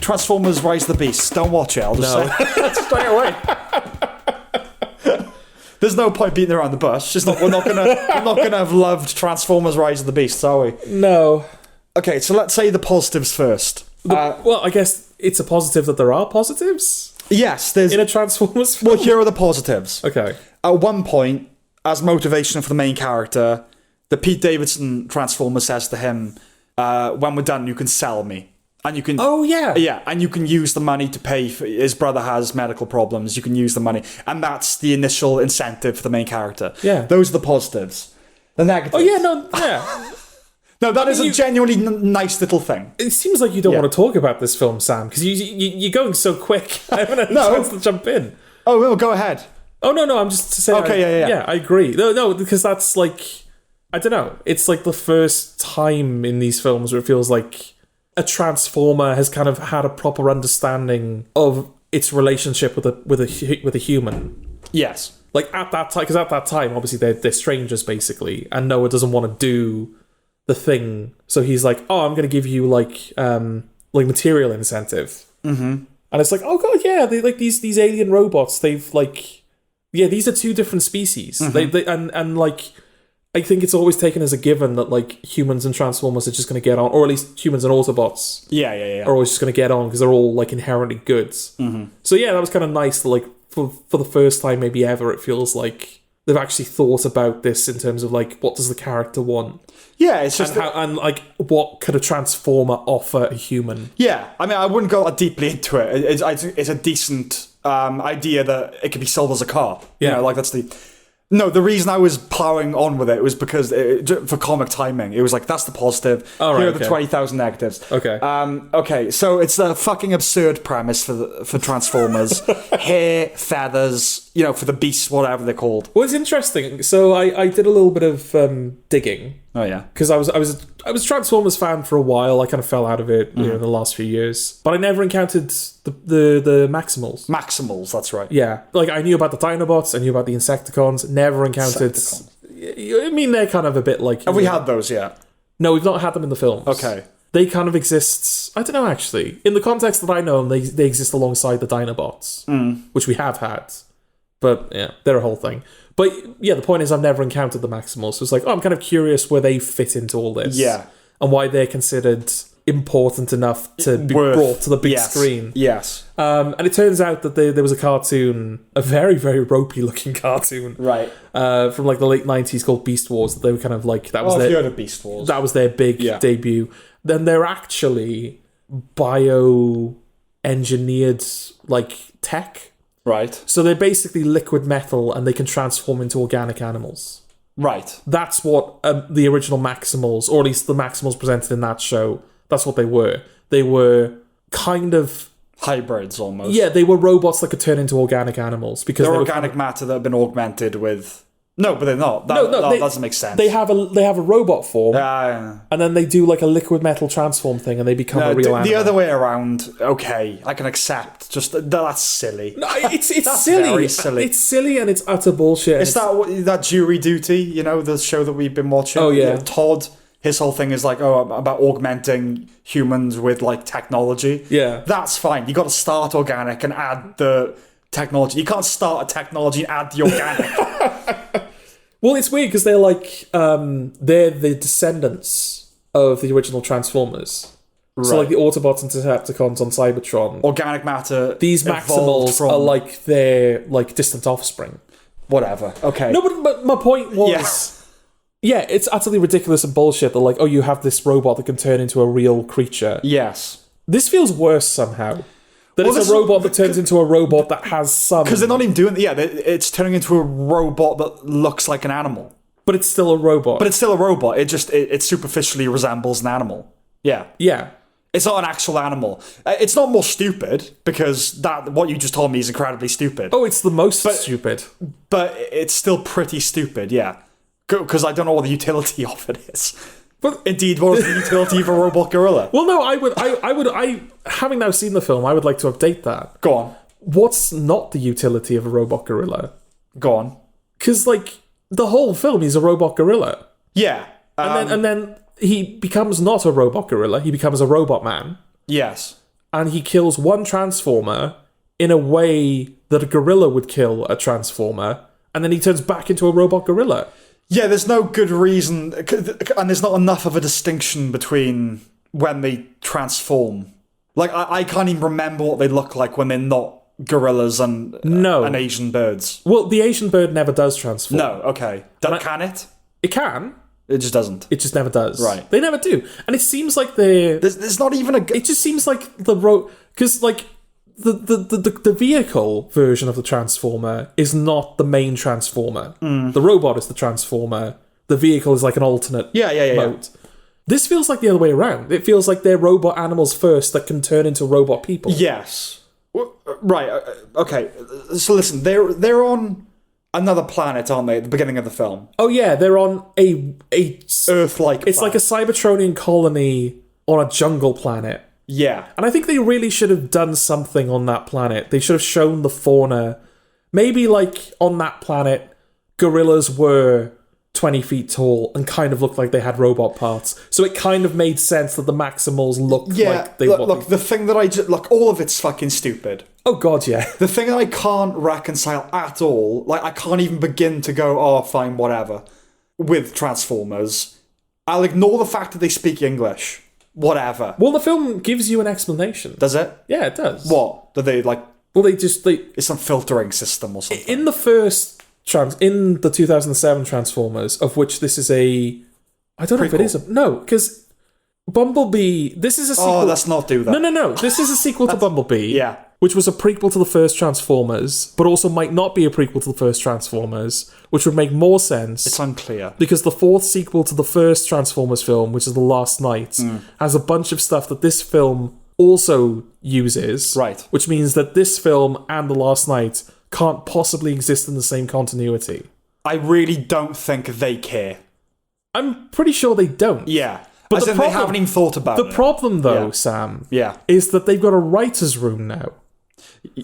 Transformers Rise of the Beast. Don't watch it, I'll just say. Straight away. There's no point beating around the bush. Just we're not gonna have loved Transformers Rise of the Beast, are we? No. Okay, so let's say the positives first. Well, I guess it's a positive that there are positives Yes, there's... in a Transformers film. Well, here are the positives. Okay. At one point, as motivation for the main character, the Pete Davidson Transformer says to him, when we're done, you can sell me. And you can... Oh, yeah. Yeah, and you can use the money to pay for... His brother has medical problems. You can use the money. And that's the initial incentive for the main character. Yeah. Those are the positives. The negatives... Oh, yeah, no, yeah. No, that is a genuinely nice little thing. It seems like you don't want to talk about this film, Sam, because you're going so quick. I haven't had a chance to jump in. Oh, well, go ahead. Oh, no, I'm just saying... Okay, yeah. Yeah, I agree. No, because that's like... I don't know. It's like the first time in these films where it feels like a Transformer has kind of had a proper understanding of its relationship with a human. Yes. Like at that time, because at that time, obviously they're strangers basically, and Noah doesn't want to do the thing, so he's like, "Oh, I'm going to give you like material incentive." Mm-hmm. And it's like, "Oh god, yeah, they like these alien robots. They've like, yeah, these are two different species. Mm-hmm. They and like." I think it's always taken as a given that like humans and Transformers are just going to get on, or at least humans and Autobots. Yeah. Are always just going to get on because they're all like inherently good. Mm-hmm. So yeah, that was kind of nice. That, like for the first time maybe ever, it feels like they've actually thought about this in terms of like what does the character want. Yeah, it's just and like what could a Transformer offer a human? Yeah, I mean, I wouldn't go that deeply into it. It's a decent idea that it could be sold as a car. Yeah, you know, like that's the. No, the reason I was ploughing on with it was because for comic timing, it was like, that's the positive. Oh, right, here are the 20,000 negatives. Okay. Okay, so it's a fucking absurd premise for Transformers. Hair, feathers, for the beasts, whatever they're called. Well, it's interesting. So I did a little bit of digging. Oh, yeah. Because I was a Transformers fan for a while. I kind of fell out of it in the last few years. But I never encountered the Maximals. Maximals, that's right. Yeah. Like, I knew about the Dinobots, I knew about the Insecticons, never encountered... I mean, they're kind of a bit like... Have we had those yet? No, we've not had them in the films. Okay. They kind of exist... I don't know, actually. In the context that I know them, they exist alongside the Dinobots, which we have had. But, yeah, they're a whole thing. But, yeah, the point is I've never encountered the Maximals. So it's like, I'm kind of curious where they fit into all this. Yeah. And why they're considered important enough to be brought to the big screen. Yes. And it turns out that there was a cartoon, a very, very ropey-looking cartoon. Right. From, like, the late 90s called Beast Wars. That they were kind of like... That was I've heard of Beast Wars. That was their big debut. Then they're actually bio-engineered, like, tech. Right. So they're basically liquid metal and they can transform into organic animals. Right. That's what the original Maximals, or at least the Maximals presented in that show, that's what they were. They were kind of... hybrids, almost. Yeah, they were robots that could turn into organic animals. Because they're organic matter that have been augmented with... No, but they're not. That doesn't make sense. They have a robot form, and then they do like a liquid metal transform thing, and they become a real animal. The other way around, okay, I can accept. Just that's silly. No, it's that's silly. Very silly. It's silly and it's utter bullshit. It's that Jury Duty, the show that we've been watching. Oh yeah, Todd. His whole thing is like, about augmenting humans with like technology. Yeah, that's fine. You got to start organic and add the technology. You can't start a technology and add the organic. Well, it's weird because they're like they're the descendants of the original Transformers. Right. So like the Autobots and Decepticons on Cybertron, organic matter. These Maximals are like their like distant offspring. Whatever. Okay. No, but my point was, yeah, it's utterly ridiculous and bullshit that like, oh, you have this robot that can turn into a real creature. Yes. This feels worse somehow. That it's a robot that turns into a robot that has some... Because they're not even doing... Yeah, it's turning into a robot that looks like an animal. But it's still a robot. But it's still a robot. It superficially resembles an animal. Yeah. Yeah. It's not an actual animal. It's not more stupid, because what you just told me is incredibly stupid. Oh, it's the most stupid. But it's still pretty stupid, yeah. Because I don't know what the utility of it is. But indeed, what is the utility of a robot gorilla? Well, no, I would, having now seen the film, I would like to update that. Go on. What's not the utility of a robot gorilla? Go on. Because, like, the whole film, he's a robot gorilla. Yeah. And then he becomes not a robot gorilla, he becomes a robot man. Yes. and he kills one Transformer in a way that a gorilla would kill a Transformer, and then he turns back into a robot gorilla. Yeah, there's no good reason, and there's not enough of a distinction between when they transform. Like, I can't even remember what they look like when they're not gorillas and Asian birds. Well, the Asian bird never does transform. No, okay. Can it? It can. It just doesn't. It just never does. Right. They never do. And it seems like there's not even a... It just seems like because, like, the vehicle version of the Transformer is not the main Transformer. The robot is the Transformer. The vehicle is like an alternate mode. This feels like the other way around. It feels like they're robot animals first that can turn into robot people. Yes. Right. Okay. So listen, they're on another planet, aren't they? At the beginning of the film. Oh yeah, they're on a Earth-like. It's like a Cybertronian colony on a jungle planet. Yeah. And I think they really should have done something on that planet. They should have shown the fauna. Maybe, like, on that planet, gorillas were 20 feet tall and kind of looked like they had robot parts. So it kind of made sense that the Maximals looked like they... Look, the thing that I just... Look, all of it's fucking stupid. Oh, God, yeah. The thing that I can't reconcile at all, like, I can't even begin to go, oh, fine, whatever, with Transformers. I'll ignore the fact that they speak English. Whatever. Well, the film gives you an explanation. Does it? Yeah, it does. What? Do they, like... Well, it's some filtering system or something. In the first... in the 2007 Transformers, of which this is a... I don't know if it is a... No, because Bumblebee... This is a sequel... Oh, let's not do that. No. This is a sequel to Bumblebee. Yeah. Which was a prequel to the first Transformers, but also might not be a prequel to the first Transformers, which would make more sense. It's unclear. Because the fourth sequel to the first Transformers film, which is The Last Night, has a bunch of stuff that this film also uses. Right. Which means that this film and The Last Night can't possibly exist in the same continuity. I really don't think they care. I'm pretty sure they don't. Yeah. But they haven't even thought about it. The problem, though, Sam, is that they've got a writer's room now.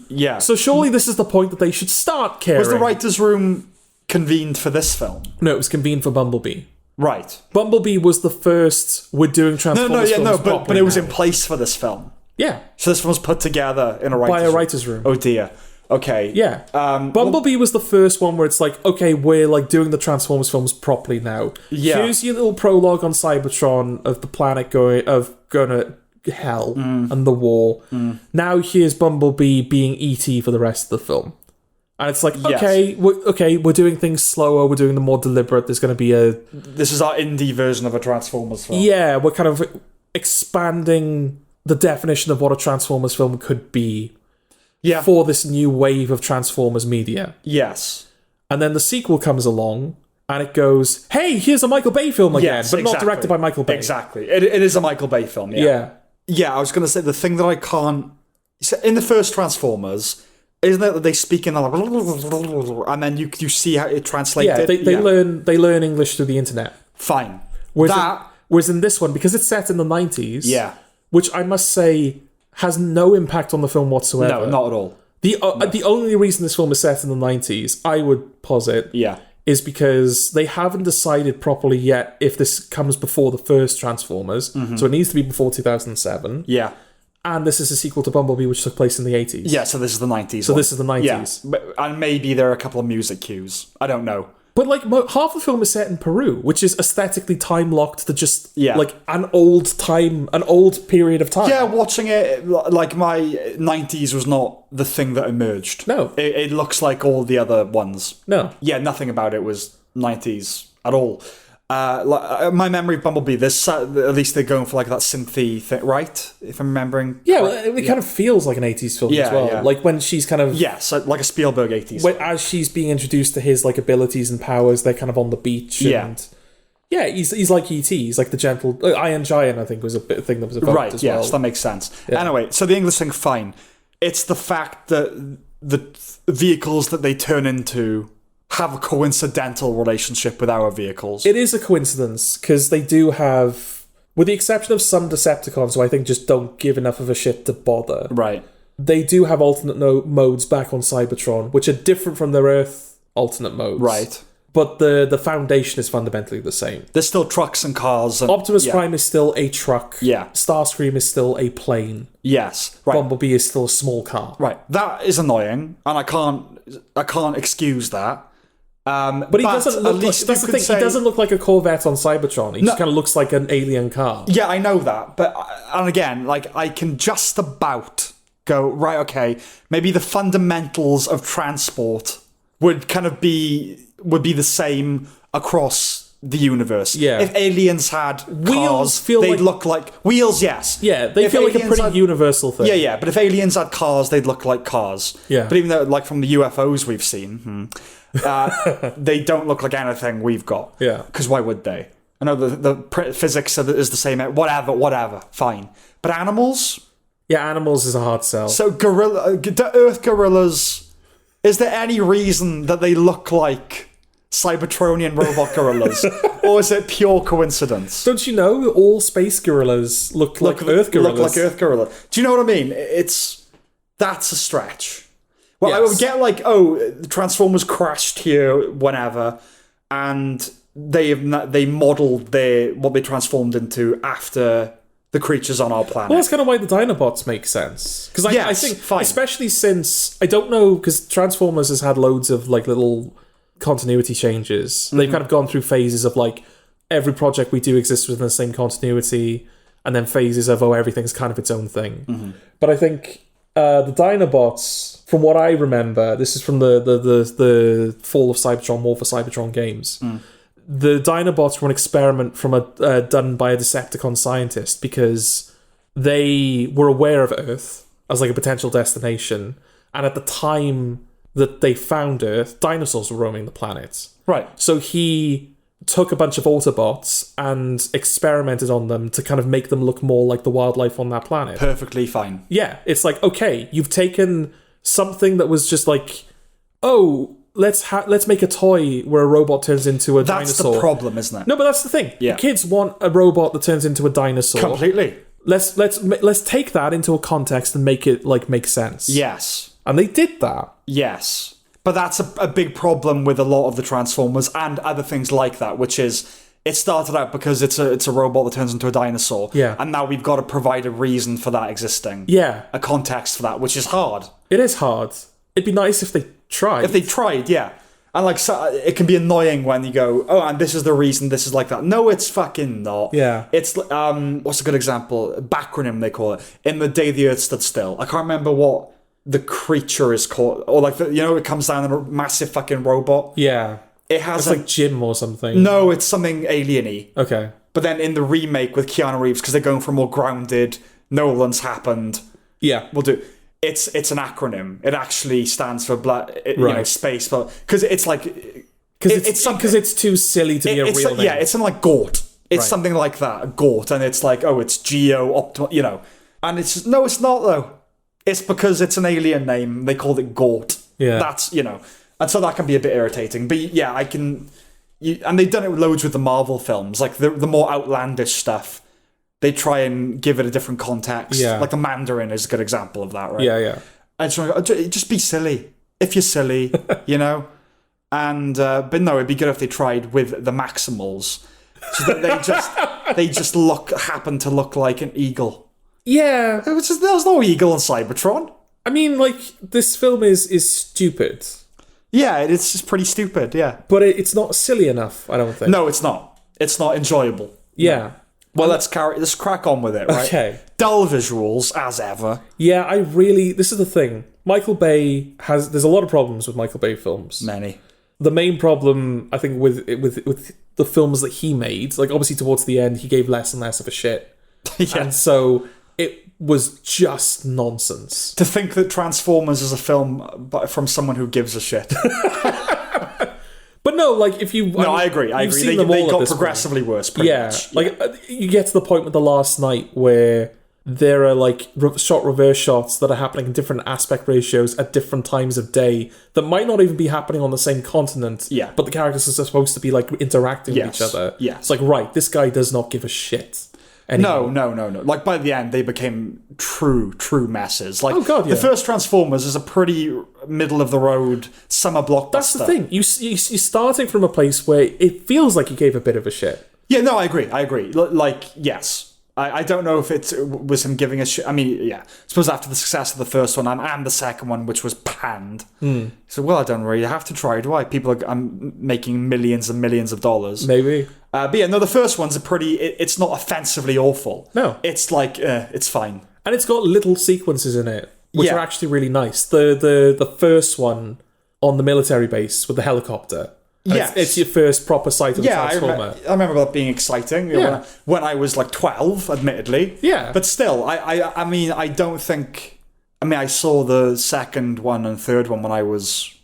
Yeah. So surely this is the point that they should start caring. Was the writer's room convened for this film? No, it was convened for Bumblebee. Right. Bumblebee was the first, we're doing Transformers but it was in place for this film. Yeah. So this film was put together in a writer's room. Oh dear. Okay. Yeah. Bumblebee was the first one where it's like, okay, we're like doing the Transformers films properly now. Yeah. Here's your little prologue on Cybertron of the planet going to hell and the war. Now here's Bumblebee being E.T. for the rest of the film. And it's like, we're doing things slower, we're doing them more deliberate, there's going to be This is our indie version of a Transformers film. Yeah, we're kind of expanding the definition of what a Transformers film could be for this new wave of Transformers media. Yes. And then the sequel comes along, and it goes, hey, here's a Michael Bay film again, but not directed by Michael Bay. Exactly. It is a Michael Bay film, yeah. Yeah, I was going to say, the thing that I can't... In the first Transformers, isn't it that they speak in and then you see how it translates? Yeah, they learn English through the internet. Fine. Whereas in this one, because it's set in the 90s, which I must say has no impact on the film whatsoever. No, not at all. The only reason this film is set in the 90s, I would posit, is because they haven't decided properly yet if this comes before the first Transformers, so it needs to be before 2007. Yeah. And this is a sequel to Bumblebee, which took place in the 80s. Yeah, so this is the 90s. So this is the 90s. Yeah. And maybe there are a couple of music cues. I don't know. But like half the film is set in Peru, which is aesthetically time locked to just like an old period of time. Yeah, watching it, like my 90s was not the thing that emerged. No. It looks like all the other ones. No. Yeah, nothing about it was 90s at all. My memory of Bumblebee, at least they're going for like that synthy thing, right? If I'm remembering. Yeah, well, it kind of feels like an 80s film as well. Yeah. Like when she's kind of... Yeah, so like a Spielberg 80s. As she's being introduced to his like abilities and powers, they're kind of on the beach. And, yeah, he's like E.T. He's like the gentle... Iron Giant, I think, was a thing that was evoked as well. Right, yes, that makes sense. Yeah. Anyway, so the English thing, fine. It's the fact that the vehicles that they turn into have a coincidental relationship with our vehicles. It is a coincidence, because they do have, with the exception of some Decepticons who I think just don't give enough of a shit to bother. Right. They do have alternate modes back on Cybertron, which are different from their Earth alternate modes. Right. but the foundation is fundamentally the same. There's still trucks and cars. And, Optimus Prime is still a truck. Yeah. Starscream is still a plane. Yes. Right. Bumblebee is still a small car. Right. That is annoying, and I can't excuse that. But he doesn't look like, that's the thing, he doesn't look like a Corvette on Cybertron. He just kind of looks like an alien car. Yeah, I know that. But, and again, like, I can just about go, right, okay, maybe the fundamentals of transport would kind of be the same across the universe. Yeah. If aliens had cars, they'd look like... Wheels, yes. Yeah, they feel like a pretty universal thing. Yeah, but if aliens had cars, they'd look like cars. Yeah. But even though, like, from the UFOs we've seen... they don't look like anything we've got. Yeah. Because why would they? I know the physics is the same. Whatever, fine. But animals? Yeah, animals is a hard sell. So the Earth gorillas, is there any reason that they look like Cybertronian robot gorillas? Or is it pure coincidence? Don't you know all space gorillas look like Earth gorillas? Look like Earth gorillas. Do you know what I mean? That's a stretch. Well, yes. I would get like, the Transformers crashed here whenever, and they modelled what they transformed into after the creatures on our planet. Well, that's kind of why the Dinobots make sense. Because I think, fine. Especially since, I don't know, because Transformers has had loads of like little continuity changes. Mm-hmm. They've kind of gone through phases of like, every project we do exists within the same continuity, and then phases of, everything's kind of its own thing. Mm-hmm. But I think... the Dinobots, from what I remember, this is from the Fall of Cybertron, War for Cybertron games. The Dinobots were an experiment done by a Decepticon scientist because they were aware of Earth as like a potential destination, and at the time that they found Earth, dinosaurs were roaming the planet. Right. So he took a bunch of Autobots and experimented on them to kind of make them look more like the wildlife on that planet. Perfectly fine. Yeah, it's like, okay, you've taken something that was just like, let's make a toy where a robot turns into a dinosaur. That's the problem, isn't it? No, but that's the thing. Yeah. Kids want a robot that turns into a dinosaur. Completely. Let's take that into a context and make it like make sense. Yes. And they did that. Yes. But that's a big problem with a lot of the Transformers and other things like that, which is it started out because it's a robot that turns into a dinosaur. Yeah. And now we've got to provide a reason for that existing. Yeah. A context for that, which is hard. It is hard. It'd be nice if they tried. If they tried, yeah. And like, so it can be annoying when you go, and this is the reason this is like that. No, it's fucking not. Yeah. It's, what's a good example? Backronym, they call it. In the Day the Earth Stood Still. I can't remember what the creature is called, or like it comes down in a massive fucking robot. Yeah, it has like Jim or something. No, it's something alien-y. Okay, but then in the remake with Keanu Reeves, because they're going for more grounded, Nolan's happened. Yeah, we'll do. It's an acronym. It actually stands for space, but because it's like because it's too silly to be a real name. Yeah, it's something like Gort. It's something like that, Gort, and it's like it's geo optimal, and it's just, no, it's not though. It's because it's an alien name. They called it Gort. Yeah. That's, and so that can be a bit irritating. But yeah, and they've done it loads with the Marvel films. Like the more outlandish stuff, they try and give it a different context. Yeah. Like the Mandarin is a good example of that, right? Yeah, yeah. And just be silly. If you're silly, And, but no, it'd be good if they tried with the Maximals. So that they just happen to look like an eagle. Yeah. There's no eagle in Cybertron. I mean, like, this film is stupid. Yeah, it's just pretty stupid, yeah. But it's not silly enough, I don't think. No, it's not. It's not enjoyable. Yeah. No. Well, let's crack on with it, right? Okay. Dull visuals, as ever. Yeah, this is the thing. Michael Bay there's a lot of problems with Michael Bay films. Many. The main problem, I think, with the films that he made, like, obviously towards the end, he gave less and less of a shit. Yeah. And so it was just nonsense. To think that Transformers is a film from someone who gives a shit. But no, like, if you... No, I agree. They got progressively worse, pretty much. Like, you get to the point with The Last Night where there are, like, reverse shots that are happening in different aspect ratios at different times of day that might not even be happening on the same continent. Yeah. But the characters are supposed to be, like, interacting with each other. Yeah. It's like, right, this guy does not give a shit. anymore. No. Like, by the end, they became true messes. Like, Oh, God, yeah. the first Transformers is a pretty middle-of-the-road summer blockbuster. That's the thing. You're starting from a place where it feels like you gave a bit of a shit. Yeah, no, I agree. Like, yes. I don't know if it was him giving a shit. I mean, yeah. I suppose after the success of the first one and the second one, which was panned. So, well, I don't really have to try, do I? I'm making millions and millions of dollars. Maybe. But yeah, no, the first one's it's not offensively awful. No. It's like, it's fine. And it's got little sequences in it, which Yeah. are actually really nice. The first one on the military base with the helicopter. Yes. It's your first proper sight of the Transformer. I remember that being exciting when I was like 12, admittedly. Yeah. But still, I mean, I don't think... I mean, I saw the second one and third one when I was...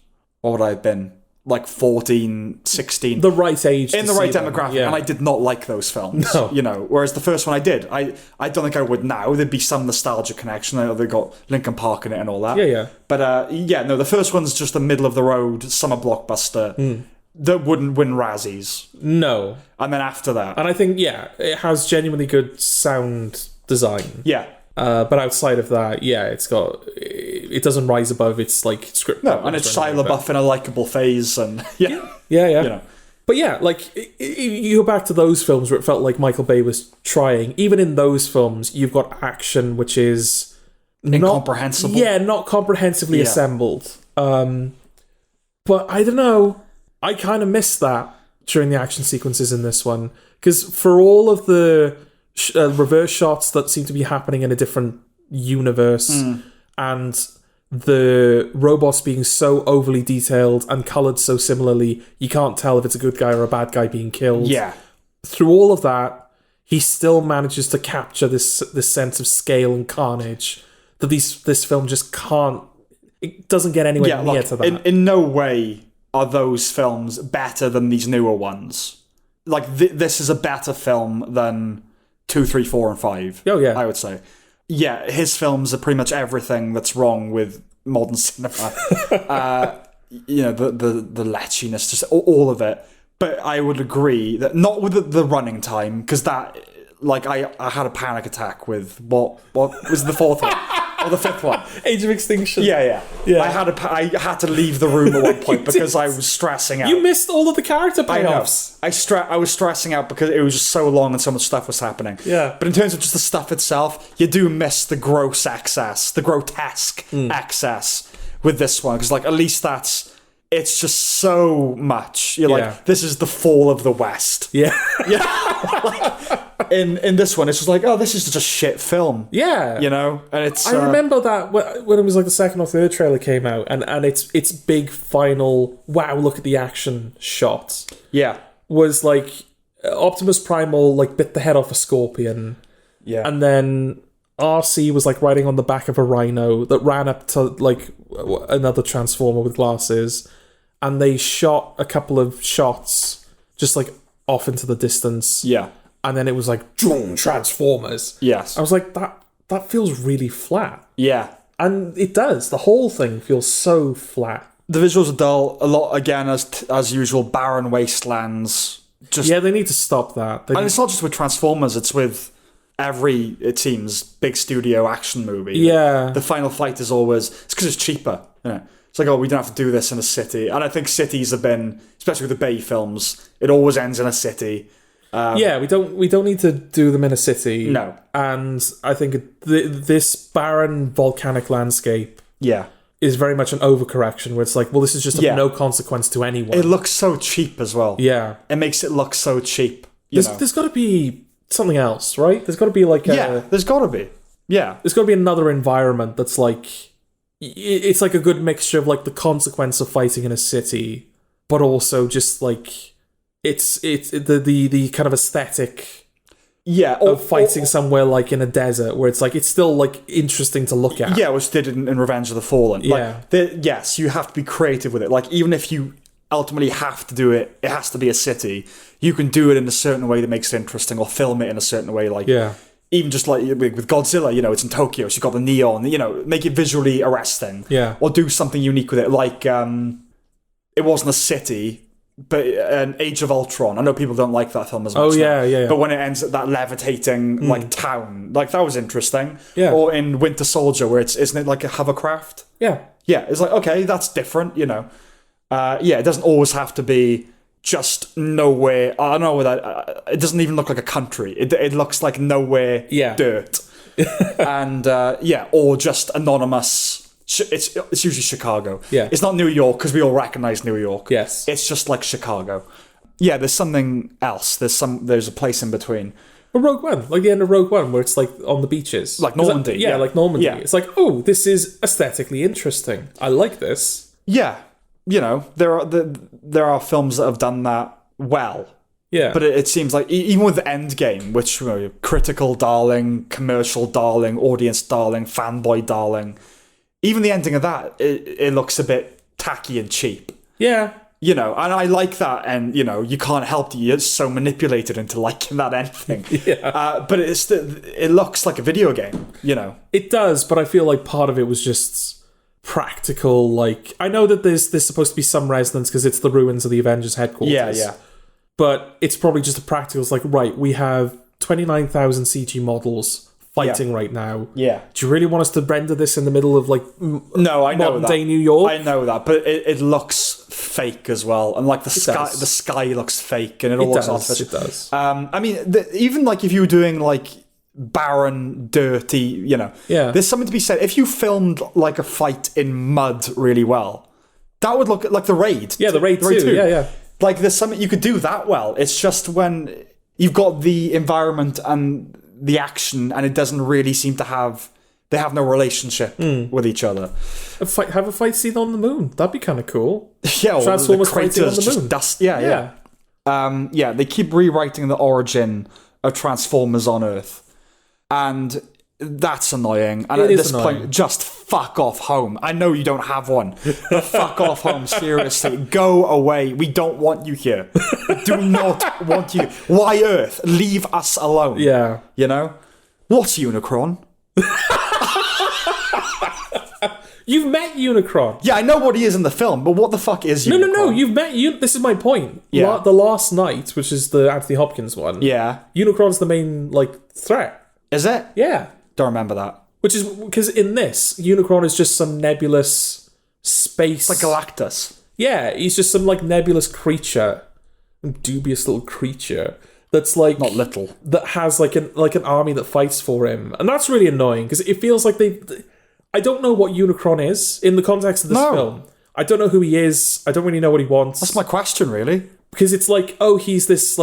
What would I have been? Like 14, 16. The right age. In to the right see them. demographic, Yeah. and I did not like those films. No. You know, whereas the first one I did. I don't think I would now. There'd be some nostalgia connection. I know they got Linkin Park in it and all that. Yeah. But no, the first one's just a middle-of-the-road summer blockbuster that wouldn't win Razzies. No. And then after that... And I think, it has genuinely good sound design. Yeah. But outside of that, it doesn't rise above its like script. No, and it's Shia LaBeouf in a likable phase, and Yeah. you know. But yeah, like you go back to those films where it felt like Michael Bay was trying. Even in those films, you've got action which is Incomprehensible. not comprehensively assembled. But I don't know. I kind of missed that during the action sequences in this one because for all of the reverse shots that seem to be happening in a different universe and the robots being so overly detailed and coloured so similarly, you can't tell if it's a good guy or a bad guy being killed. Yeah. Through all of that, he still manages to capture this sense of scale and carnage that this film just can't. It doesn't get anywhere near to that. In no way are those films better than these newer ones. Like this is a better film than 2, 3, 4, and 5. Oh yeah, I would say. Yeah, his films are pretty much everything that's wrong with modern cinema. The letchiness, just all of it. But I would agree that not with the running time, because that, like, I had a panic attack with what was the fourth one or the fifth one? Age of Extinction. Yeah. I had to leave the room at one point because I was stressing out. You missed all of the character payoffs. I was stressing out because it was just so long and so much stuff was happening. Yeah. But in terms of just the stuff itself, you do miss the gross excess, the grotesque excess with this one, because like at least it's just so much. You're like, this is the fall of the West. Yeah. In this one, it's just like, oh, this is just a shit film. Yeah. You know? And it's... I remember that when it was like the second or third trailer came out, and its big final, wow, look at the action shot. Yeah. Was like Optimus Primal like bit the head off a scorpion. Yeah. And then RC was like riding on the back of a rhino that ran up to like another Transformer with glasses, and they shot a couple of shots just like off into the distance. Yeah. And then it was like Transformers. Yes. I was like, that feels really flat. Yeah. And it does. The whole thing feels so flat. The visuals are dull. A lot, again, as usual, barren wastelands. Yeah, they need to stop that. And it's not just with Transformers, it's with every, it seems, big studio action movie. Yeah. The final fight is always... It's because it's cheaper. You know? It's like, oh, we don't have to do this in a city. And I think cities have been, especially with the Bay films, it always ends in a city. We don't need to do them in a city. No. And I think this barren volcanic landscape is very much an overcorrection where it's like, well, this is just of no consequence to anyone. It looks so cheap as well. Yeah. It makes it look so cheap. There's got to be something else, right? There's got to be like there's got to be. Yeah. There's got to be another environment that's like... It's like a good mixture of like the consequence of fighting in a city, but also just like... It's the kind of aesthetic of fighting somewhere like in a desert where it's like it's still like interesting to look at. Yeah, which they did in Revenge of the Fallen. Yeah. Like, yes, you have to be creative with it. Like even if you ultimately have to do it, it has to be a city. You can do it in a certain way that makes it interesting, or film it in a certain way. Like even just like with Godzilla, you know, it's in Tokyo, so you've got the neon. You know, make it visually arresting. Yeah. Or do something unique with it, like it wasn't a city. but Age of Ultron. I know people don't like that film as much. Oh, yeah, yeah. But when it ends at that levitating like town, like that was interesting. Yeah. Or in Winter Soldier, where isn't it like a hovercraft? Yeah. Yeah, it's like, okay, that's different, you know. Yeah, it doesn't always have to be just nowhere. I don't know that. It doesn't even look like a country. It looks like nowhere dirt. And or just anonymous. It's usually Chicago. Yeah. It's not New York because we all recognize New York. Yes. It's just like Chicago. Yeah, there's something else. There's a place in between. Well, Rogue One, like the end of Rogue One, where it's like on the beaches, like Normandy. Like Normandy. Yeah. It's like, oh, this is aesthetically interesting. I like this. Yeah, you know, there are films that have done that well. Yeah, but it seems like even with Endgame, which critical darling, commercial darling, audience darling, fanboy darling, even the ending of that, it looks a bit tacky and cheap. Yeah. You know, and I like that, and you know, you can't help it. You're so manipulated into liking that ending. But it looks like a video game. You know, it does. But I feel like part of it was just practical. Like, I know that there's supposed to be some resonance because it's the ruins of the Avengers headquarters. Yeah. But it's probably just a practical. It's like, right, we have 29,000 CG models fighting right now. Yeah. Do you really want us to render this in the middle of like modern day New York? I know that, but it looks fake as well, and like the sky looks fake, and it all looks artificial. It does. I mean, even like if you were doing like barren, dirty, you know, there's something to be said. If you filmed like a fight in mud really well, that would look like the Raid. Yeah, the Raid 2. Yeah. Like there's something you could do that well. It's just when you've got the environment and the action, and it doesn't really seem to have. They have no relationship with each other. Have a fight scene on the moon. That'd be kind of cool. Yeah, Transformers fighting on the moon. Dust. Yeah. They keep rewriting the origin of Transformers on Earth, and that's annoying. And at this point, just fuck off home. I know you don't have one, but fuck off home. Seriously, go away. We don't want you here. We do not want you. Why Earth? Leave us alone. Yeah. You know, what's Unicron? You've met Unicron. Yeah, I know what he is in the film, but what the fuck is Unicron? No. You've met This is my point. Yeah. The Last Night, which is the Anthony Hopkins one. Yeah. Unicron's the main threat. Is it? Yeah. Don't remember that. Which is because in this, Unicron is just some nebulous space. It's like Galactus. Yeah, he's just some nebulous creature, dubious little creature that's like not little, that has like an army that fights for him, and that's really annoying because it feels like I don't know what Unicron is in the context of this film. I don't know who he is. I don't really know what he wants. That's my question, really. Because it's like, oh, he's this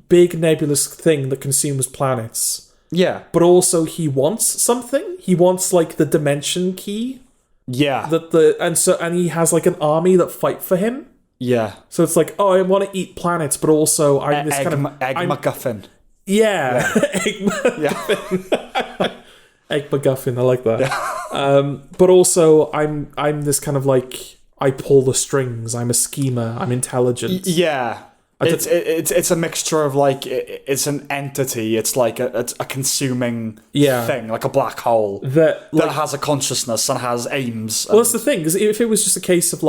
big nebulous thing that consumes planets. Yeah. But also he wants something. He wants the dimension key. Yeah. And he has an army that fight for him. Yeah. So it's like, oh, I want to eat planets, but also I'm this egg MacGuffin. Yeah. Egg MacGuffin. Egg MacGuffin, I like that. Yeah. But also I'm this kind of I pull the strings, I'm a schemer, I'm intelligent. Yeah. It's a mixture of it's an entity, it's a consuming thing, like a black hole that has a consciousness and has aims. Well, that's the thing, because if it was just a case of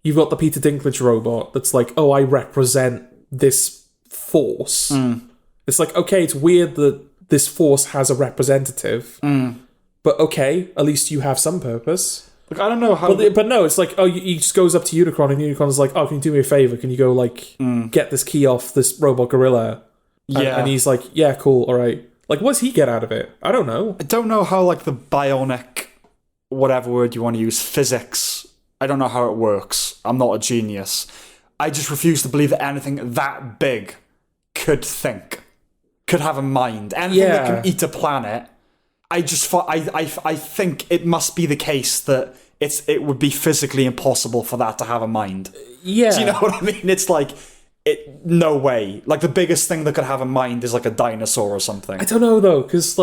you've got the Peter Dinklage robot that's oh, I represent this force. It's okay, it's weird that this force has a representative, but okay, at least you have some purpose. I don't know how... But no, it's oh, he just goes up to Unicron, and Unicron's oh, can you do me a favour? Can you go, get this key off this robot gorilla? And he's yeah, cool, alright. What does he get out of it? I don't know. I don't know how, the bionic, whatever word you want to use, physics, I don't know how it works. I'm not a genius. I just refuse to believe that anything that big could think, could have a mind. Anything that can eat a planet... I think it must be the case that it would be physically impossible for that to have a mind. Yeah. Do you know what I mean? It's no way. The biggest thing that could have a mind is a dinosaur or something. I don't know though, because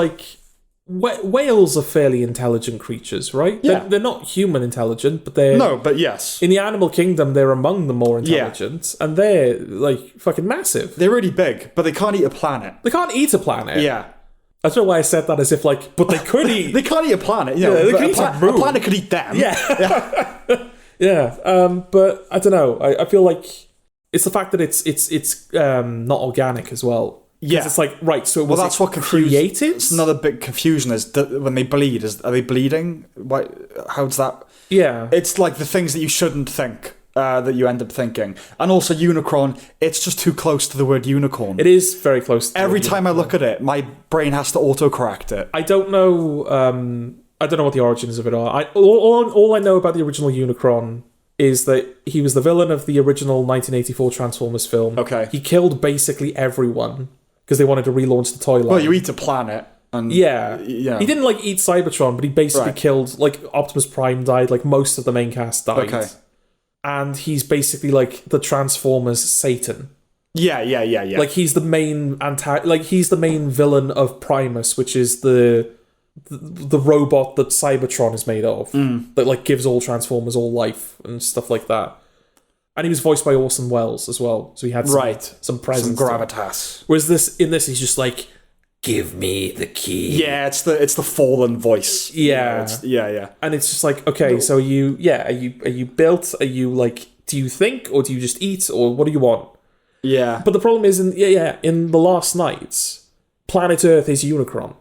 whales are fairly intelligent creatures, right? Yeah. They're not human intelligent, but they're... No, but yes. In the animal kingdom, they're among the more intelligent, and they're fucking massive. They're really big, but they can't eat a planet. They can't eat a planet. Yeah. I don't know why I said that as if but they could eat... They can't eat a planet. You know, they could eat a planet could eat them. Yeah. Yeah. But I don't know. I feel It's the fact that it's not organic as well. 'Cause Yeah. it's like, right, so was that's it what confuses. created? It's another big confusion is that when they bleed, are they bleeding? Why? How's that? Yeah. It's like the things that you shouldn't think that you end up thinking, and also Unicron. It's just too close to the word unicorn. It is very close to Every time I look at it, my brain has to autocorrect it. I don't know. I don't know what the origins of it are. All I know about the original Unicron is that he was the villain of the original 1984 Transformers film. Okay. He killed basically everyone because they wanted to relaunch the toy line. Well, you eat a planet, and Yeah. yeah. He didn't like eat Cybertron, but he basically Right. killed, like, Optimus Prime died, like most of the main cast died. Okay. And he's basically like the Transformers Satan. Yeah. Like he's the main he's the main villain of Primus, which is the robot that Cybertron is made of, that like gives all Transformers all life and stuff like that. And he was voiced by Orson Welles as well, so he had some presence, some gravitas. Whereas in this, he's just like, "Give me the key." Yeah, it's the fallen voice. Yeah. Yeah. And it's just like, okay, so are you built? Are you like, do you think, or do you just eat, or what do you want? Yeah. But the problem is, in The Last Nights, planet Earth is Unicron.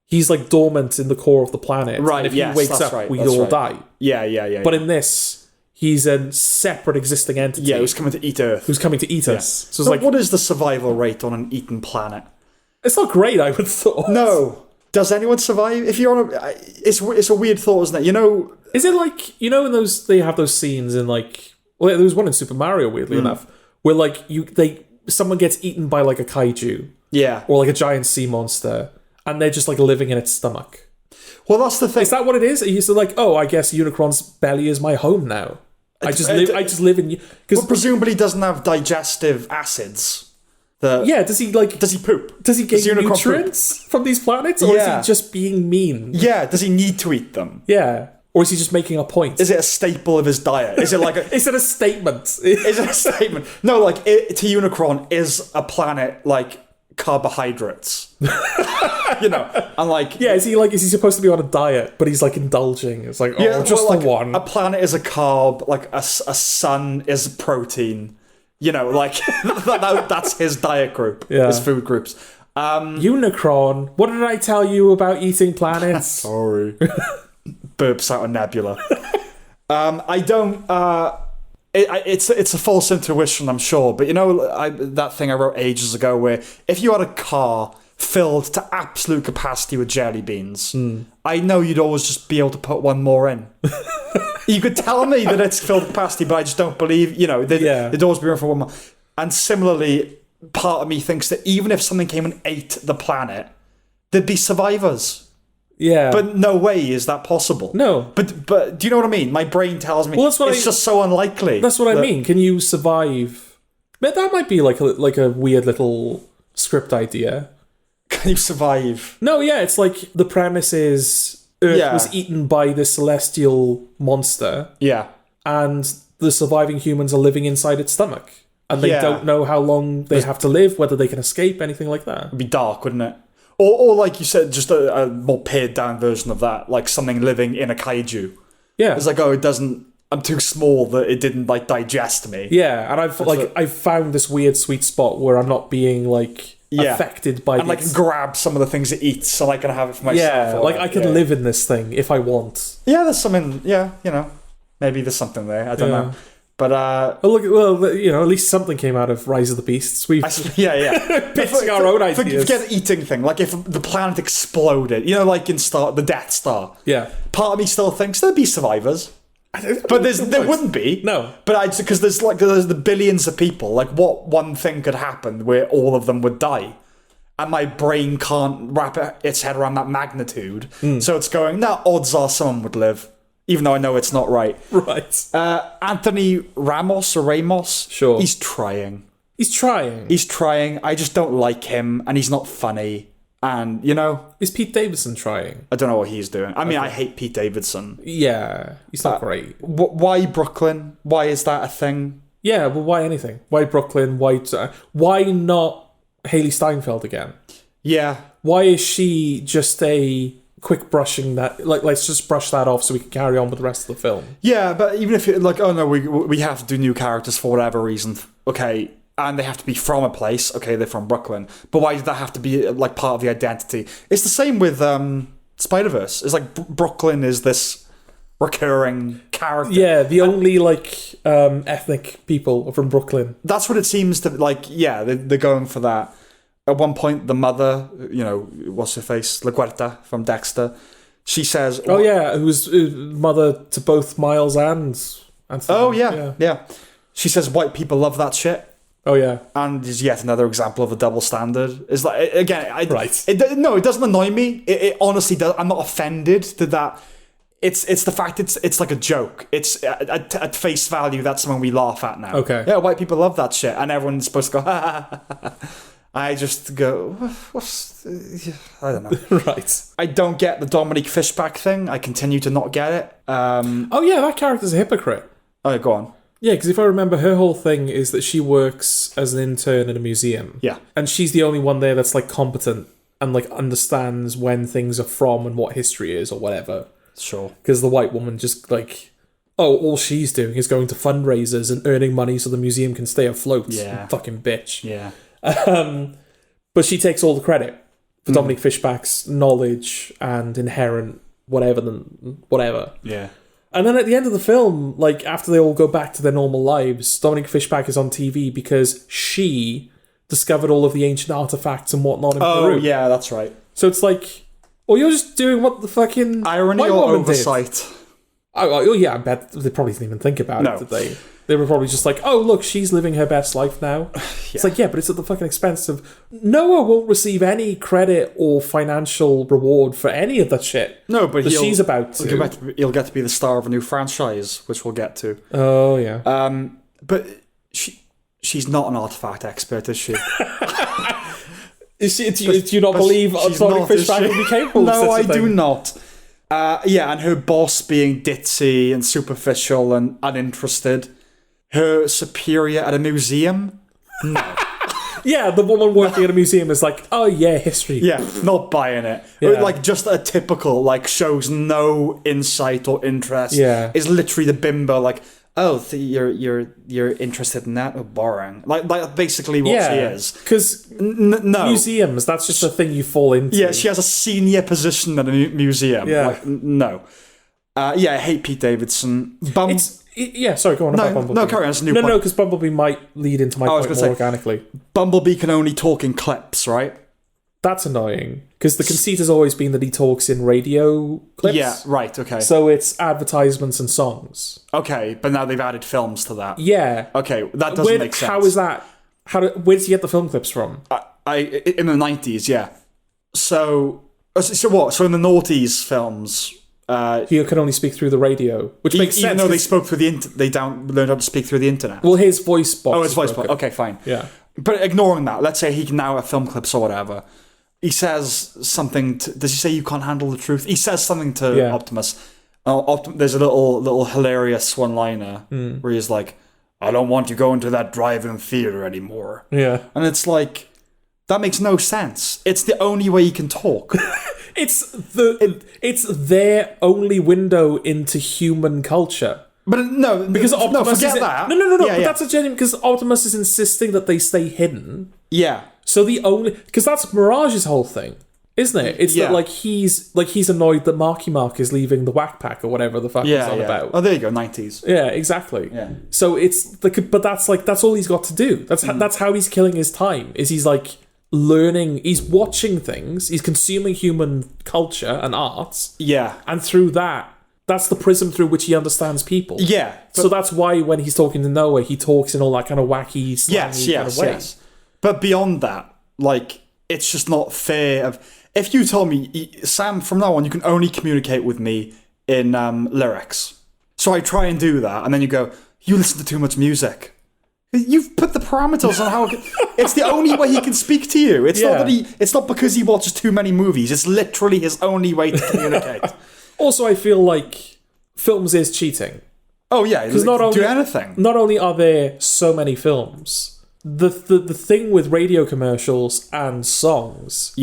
He's like dormant in the core of the planet. Right, And if yes, he wakes that's up, right, we that's all right. die. Yeah. But in this, he's a separate existing entity. Yeah, who's coming to eat Earth. who's coming to eat us. So it's So like, what is the survival rate on an eaten planet? it's not great, I would thought. No. Does anyone survive? If you're on a... It's a weird thought, isn't it? You know... Is it like, in those, they have those scenes in like, well, there was one in Super Mario, weirdly enough, where like someone gets eaten by like a kaiju Yeah. or like a giant sea monster, and they're just like living in its stomach. Well, that's the thing. Is that what it is? Are you so like, oh, I guess Unicron's belly is my home now. I just live in you. Because Well, presumably he doesn't have digestive acids. yeah, does he poop? Does he get Unicron nutrients from these planets, or is Yeah. he just being mean? Yeah, does he need to eat them? Yeah, or is he just making a point? Is it a staple of his diet? Is it like a... Is it a statement? Is it a statement? No, like, to Unicron, is a planet like carbohydrates? And like... Yeah, is he supposed to be on a diet, but he's like indulging? It's like, just like the one. A planet is a carb, like a sun is protein. Like that's his diet group, his food groups. Unicron, what did I tell you about eating planets? Sorry. Burps out a nebula. I don't... It's a false intuition, I'm sure, but that thing I wrote ages ago where if you had a car filled to absolute capacity with jelly beans, I know you'd always just be able to put one more in. You could tell me that it's filled to capacity, but I just don't believe, there'd always be room for one more. And similarly, part of me thinks that even if something came and ate the planet, there'd be survivors. Yeah. But no way is that possible. No. But do you know what I mean? My brain tells me it's just so unlikely. That's what I mean. Can you survive? But that might be like a weird little script idea. Can you survive? No, yeah, it's like the premise is Earth was eaten by this celestial monster. Yeah. And the surviving humans are living inside its stomach. And they don't know how long they have to live, whether they can escape, anything like that. It'd be dark, wouldn't it? Or like you said, just a more pared down version of that, like something living in a kaiju. Yeah. It's like, it doesn't... I'm too small that it didn't, like, digest me. Yeah, and I've found this weird sweet spot where I'm not being, like, affected by... And I can grab some of the things it eats and I can have it for myself. Yeah, like, I can live in this thing if I want. Yeah, there's something... Yeah, maybe there's something there. I don't know. But at least something came out of Rise of the Beasts. We've pitching our own ideas. Forget the eating thing. Like if the planet exploded, like in the Death Star. Yeah. Part of me still thinks there'd be survivors, but there wouldn't be. No. But because there's the billions of people. Like what one thing could happen where all of them would die, and my brain can't wrap its head around that magnitude. So it's going. No, odds are someone would live. Even though I know it's not right. Right. Anthony Ramos. Sure. He's trying. He's trying. I just don't like him, and he's not funny. And, Is Pete Davidson trying? I don't know what he's doing. I mean, I hate Pete Davidson. Yeah, he's not great. Why Brooklyn? Why is that a thing? Yeah, well, why anything? Why Brooklyn? Why not Haley Steinfeld again? Yeah. Why is she just a... quick brushing that, like, let's just brush that off so we can carry on with the rest of the film. Yeah, but even if you're like, oh no, we have to do new characters for whatever reason, okay, and they have to be from a place. Okay, they're from Brooklyn, but why does that have to be like part of the identity? It's the same with Spider-Verse. It's like Brooklyn is this recurring character. Yeah, the only like ethnic people are from Brooklyn. That's what it seems to like. Yeah, they're going for that. At one point, the mother, what's her face, La Guerta from Dexter, she says, "Oh yeah, who's mother to both Miles and Anthony." Oh yeah. She says white people love that shit. Oh yeah, and is yet another example of a double standard. It's like again, right? It doesn't annoy me. It honestly does. I'm not offended to that. It's the fact it's like a joke. It's at face value that's something we laugh at now. Okay, yeah, white people love that shit, and everyone's supposed to go. Ha, ha, ha, ha. I just go, I don't know. Right. I don't get the Dominique Fishback thing. I continue to not get it. Oh yeah, that character's a hypocrite. Oh, go on. Yeah, because if I remember, her whole thing is that she works as an intern in a museum. Yeah. And she's the only one there that's like competent and like understands when things are from and what history is or whatever. Sure. Because the white woman just like, all she's doing is going to fundraisers and earning money so the museum can stay afloat. Yeah. Fucking bitch. Yeah. But she takes all the credit for Dominique Fishback's knowledge and inherent whatever. Yeah. And then at the end of the film, like after they all go back to their normal lives, Dominique Fishback is on TV because she discovered all of the ancient artifacts and whatnot in Peru. Oh, yeah, that's right. So it's like, well, you're just doing what the fucking irony white or woman oversight. Did. Oh yeah, I bet they probably didn't even think about it, did they? They were probably just like, oh, look, she's living her best life now. It's like, yeah, but it's at the fucking expense of... Noah won't receive any credit or financial reward for any of that shit. No, but she's about to. He'll get to be the star of a new franchise, which we'll get to. Oh, yeah. But she's not an artifact expert, is she? Do you not believe Dominique Fishback will be capable of No, I such a thing? do not. Yeah, and her boss being ditzy and superficial and uninterested. Her superior at a museum? No. Yeah, the woman working at a museum is like, oh yeah, history. Yeah, not buying it. Yeah. Like just a typical, like shows no insight or interest. Yeah. Is literally the bimbo like, oh, you're interested in that? Oh, boring. Like basically what she is. Because no museums, that's just a thing you fall into. Yeah, she has a senior position at a museum. Yeah. Like, no. Yeah, I hate Pete Davidson. Sorry, go on about Bumblebee. No, carry on. It's a new No, point. because Bumblebee might lead into my point more organically. Bumblebee can only talk in clips, right? That's annoying, because the conceit has always been that he talks in radio clips. Yeah, right, okay. So it's advertisements and songs. Okay, but now they've added films to that. Yeah. Okay, that doesn't make sense. How is that? Where did he get the film clips from? In the 90s, yeah. So what? So in the noughties films... he could only speak through the radio, which makes sense. Even though they spoke through they learned how to speak through the internet. Well, his voice box. Oh, his voice box. Okay, fine. Yeah. But ignoring that, let's say he can now have film clips or whatever. He says something does he say you can't handle the truth? He says something to Optimus. There's a little hilarious one-liner where he's like, I don't want you going to that drive-in theater anymore. Yeah. And it's like, that makes no sense. It's the only way you can talk. It's their only window into human culture. But no, because Optimus forget that. No. But that's a genuine, because Optimus is insisting that they stay hidden. Yeah. So because that's Mirage's whole thing, isn't it? It's that he's annoyed that Marky Mark is leaving the Whack Pack or whatever the fuck he's on about. Oh, there you go, 90s. Yeah, exactly. Yeah. So but that's all he's got to do. That's how he's killing his time. Is he's like learning, he's watching things, he's consuming human culture and arts. Yeah. And through that's the prism through which he understands people. Yeah. So that's why when he's talking to Noah, he talks in all that kind of wacky, slangy kind of way. Yes. But beyond that, like, it's just not fair. If you told me, Sam, from now on, you can only communicate with me in lyrics. So I try and do that, and then you go, you listen to too much music. You've put the parameters on how... It's the only way he can speak to you. It's not that it's not because he watches too many movies. It's literally his only way to communicate. Also, I feel like films is cheating. Oh, yeah. Because do anything. Not only are there so many films... The thing with radio commercials and songs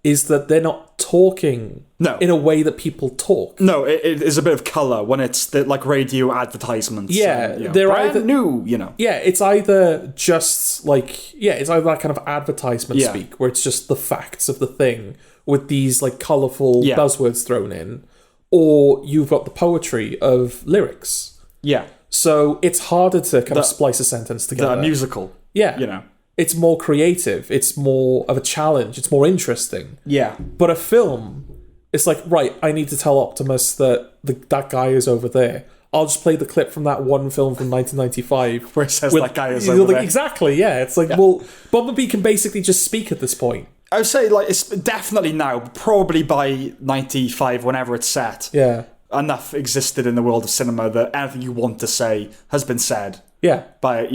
is that they're not talking No. in a way that people talk. No, it is a bit of colour when it's the, like radio advertisements. Yeah, and, they're brand either new, you know. Yeah, it's either just like it's either that kind of advertisement Yeah. speak where it's just the facts of the thing with these like colourful Yeah. buzzwords thrown in, or you've got the poetry of lyrics. Yeah, So it's harder to kind of splice a sentence together. the musical. Yeah. You know. It's more creative, it's more of a challenge, it's more interesting. Yeah. But a film, it's like, right, I need to tell Optimus that that guy is over there. I'll just play the clip from that one film from 1995. Where it says that guy is over there. Exactly, yeah. It's like, well, Bumblebee can basically just speak at this point. I would say, like, it's definitely now, probably by 95, whenever it's set, Yeah. enough existed in the world of cinema that anything you want to say has been said Yeah. by,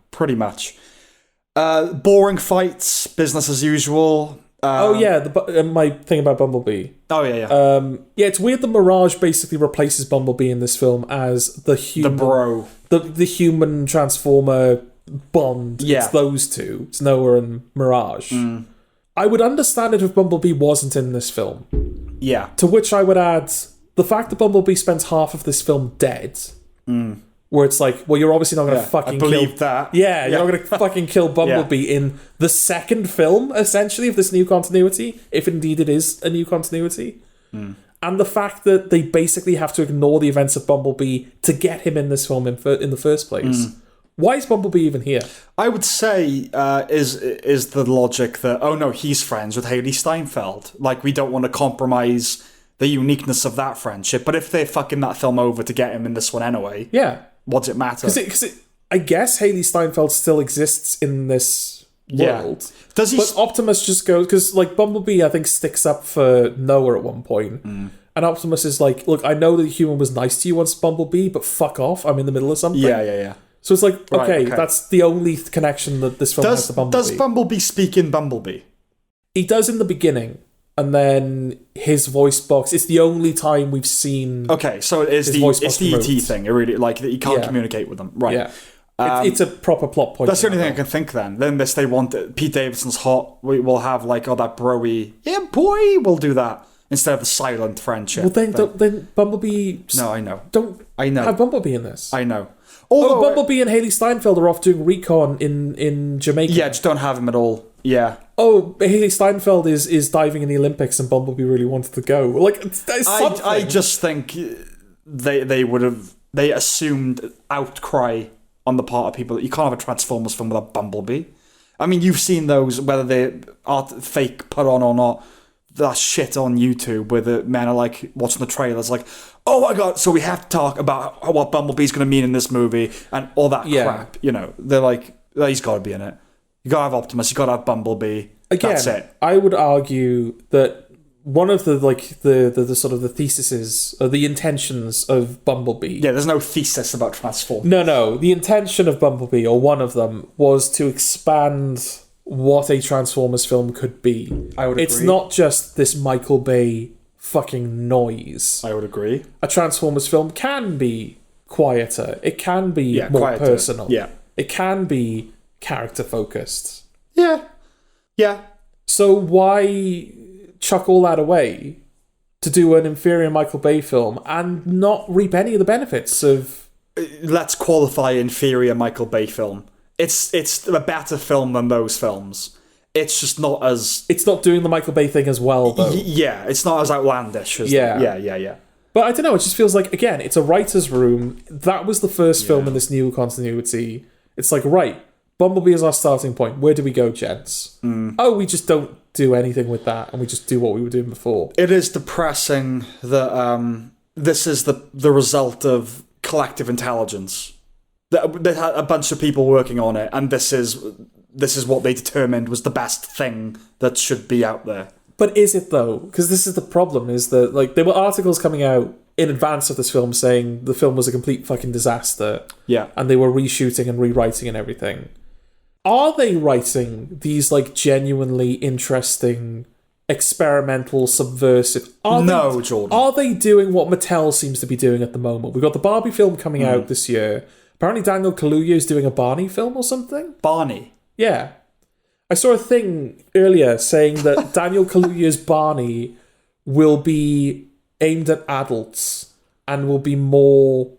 pretty much. Boring fights, business as usual. My thing about Bumblebee. Oh, yeah. It's weird that Mirage basically replaces Bumblebee in this film as the human... The bro. The human Transformer bond. Yeah. It's those two. It's Noah and Mirage. I would understand it if Bumblebee wasn't in this film. Yeah. To which I would add the fact that Bumblebee spends half of this film dead. Where it's like, well, you're obviously not going to fucking I believe kill... that. Yeah, you're not going to fucking kill Bumblebee in the second film, essentially, of this new continuity, if indeed it is a new continuity. And the fact that they basically have to ignore the events of Bumblebee to get him in this film in the first place. Why is Bumblebee even here? I would say is the logic that, oh no, he's friends with Haley Steinfeld. Like, we don't want to compromise the uniqueness of that friendship. But if they're fucking that film over to get him in this one anyway... Yeah. What does it matter? Because I guess Haley Steinfeld still exists in this world. Does he? But Optimus just goes... Because, like, Bumblebee, I think, sticks up for Noah at one point. And Optimus is like, look, I know that the human was nice to you once, Bumblebee, but fuck off. I'm in the middle of something. Yeah. So it's like, Right, okay, that's the only connection that this film has to Bumblebee. Does Bumblebee speak in Bumblebee? He does in the beginning. And then his voice box. It's the only time we've seen. Okay, so it's the ET thing. It really like that you can't communicate with them, right? Yeah, it's a proper plot point. That's the only thing I can think. Then they want Pete Davidson's hot. We will have like that broy. Yeah, boy, we'll do that instead of the silent friendship. Well, then Bumblebee. No, I know. I know. Have Bumblebee in this. I know. Although Bumblebee and Haley Steinfeld are off doing recon in Jamaica. Yeah, just don't have him at all. Yeah. Oh, Haley Steinfeld is diving in the Olympics, and Bumblebee really wanted to go. Like, I just think they assumed outcry on the part of people that you can't have a Transformers film without Bumblebee. I mean, you've seen those, whether they are fake put on or not. That shit on YouTube where the men are like watching the trailers, like, oh my god, so we have to talk about what Bumblebee's going to mean in this movie and all that crap. They're like, he's got to be in it. You got to have Optimus. You got to have Bumblebee. Again, that's it. I would argue that one of the sort of the theses or the intentions of Bumblebee. Yeah, there's no thesis about Transformers. No. The intention of Bumblebee, or one of them, was to expand what a Transformers film could be. I would agree. It's not just this Michael Bay fucking noise. I would agree. A Transformers film can be quieter. It can be more personal. Yeah. It can be character focused. Yeah. So why chuck all that away to do an inferior Michael Bay film and not reap any of the benefits of... Let's qualify inferior Michael Bay film. It's a better film than those films. It's just not as... It's not doing the Michael Bay thing as well, though. Yeah, it's not as outlandish as... Yeah. But I don't know, it just feels like, again, it's a writer's room. That was the first film in this new continuity. It's like, right, Bumblebee is our starting point. Where do we go, gents? Oh, we just don't do anything with that, and we just do what we were doing before. It is depressing that this is the result of collective intelligence. They had a bunch of people working on it, and this is what they determined was the best thing that should be out there. But is it, though? Because this is the problem, is that like there were articles coming out in advance of this film saying the film was a complete fucking disaster. Yeah. And they were reshooting and rewriting and everything. Are they writing these like genuinely interesting, experimental, subversive... Jordan. Are they doing what Mattel seems to be doing at the moment? We've got the Barbie film coming out this year. Apparently Daniel Kaluuya is doing a Barney film or something. Barney? Yeah. I saw a thing earlier saying that Daniel Kaluuya's Barney will be aimed at adults and will be more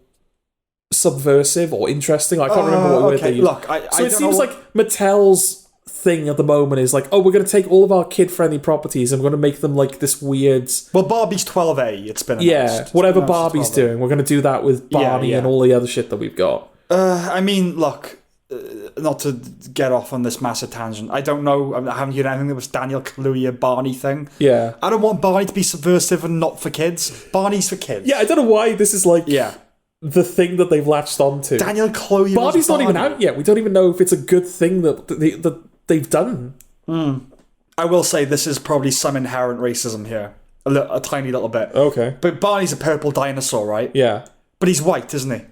subversive or interesting. I can't remember what word they use. Look, so it seems like Mattel's thing at the moment is like, oh, we're going to take all of our kid-friendly properties and we're going to make them like this weird... Well, Barbie's 12A, it's been announced. Yeah, whatever Barbie's doing, we're going to do that with Barney and all the other shit that we've got. I mean, look, not to get off on this massive tangent, I don't know, I haven't heard anything that was Daniel Kaluuya Barney thing. Yeah. I don't want Barney to be subversive and not for kids. Barney's for kids. Yeah, I don't know why this is like... Yeah. The thing that they've latched onto. Daniel Kaluuya. Barney's not even out yet. We don't even know if it's a good thing that they've done. I will say this is probably some inherent racism here. A tiny little bit. Okay. But Barney's a purple dinosaur, right? Yeah. But he's white, isn't he?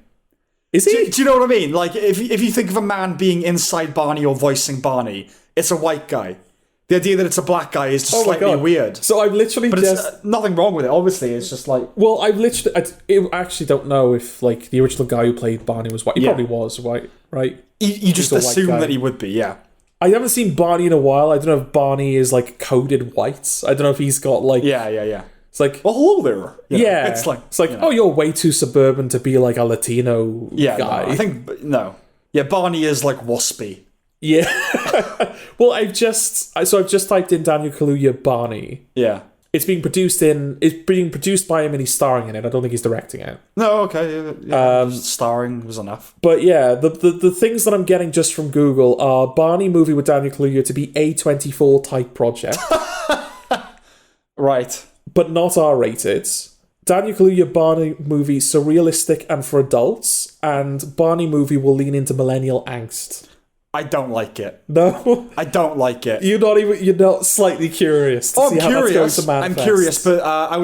Is he? Do you know what I mean? Like, if you think of a man being inside Barney or voicing Barney, it's a white guy. The idea that it's a black guy is just slightly weird. So I've literally but it's nothing wrong with it, obviously. It's just like... Well, I actually don't know if, like, the original guy who played Barney was white. He probably was white, right? You just assume that he would be, yeah. I haven't seen Barney in a while. I don't know if Barney is, like, coded white. I don't know if he's got, like... Yeah. It's like... Well, hello there. Yeah. It's like, oh, you're way too suburban to be, like, a Latino guy. No, I think... No. Yeah, Barney is, like, waspy. Yeah. Well, I've just typed in Daniel Kaluuya Barney. Yeah. It's being produced by him and he's starring in it. I don't think he's directing it. No, okay. Yeah, starring was enough. But yeah, the things that I'm getting just from Google are Barney movie with Daniel Kaluuya to be A24 type project. Right. But not R-rated. Daniel Kaluuya Barney movie surrealistic and for adults, and Barney movie will lean into millennial angst. I don't like it. No, I don't like it. You're not slightly curious to see how that's going to manifest. I'm curious, but I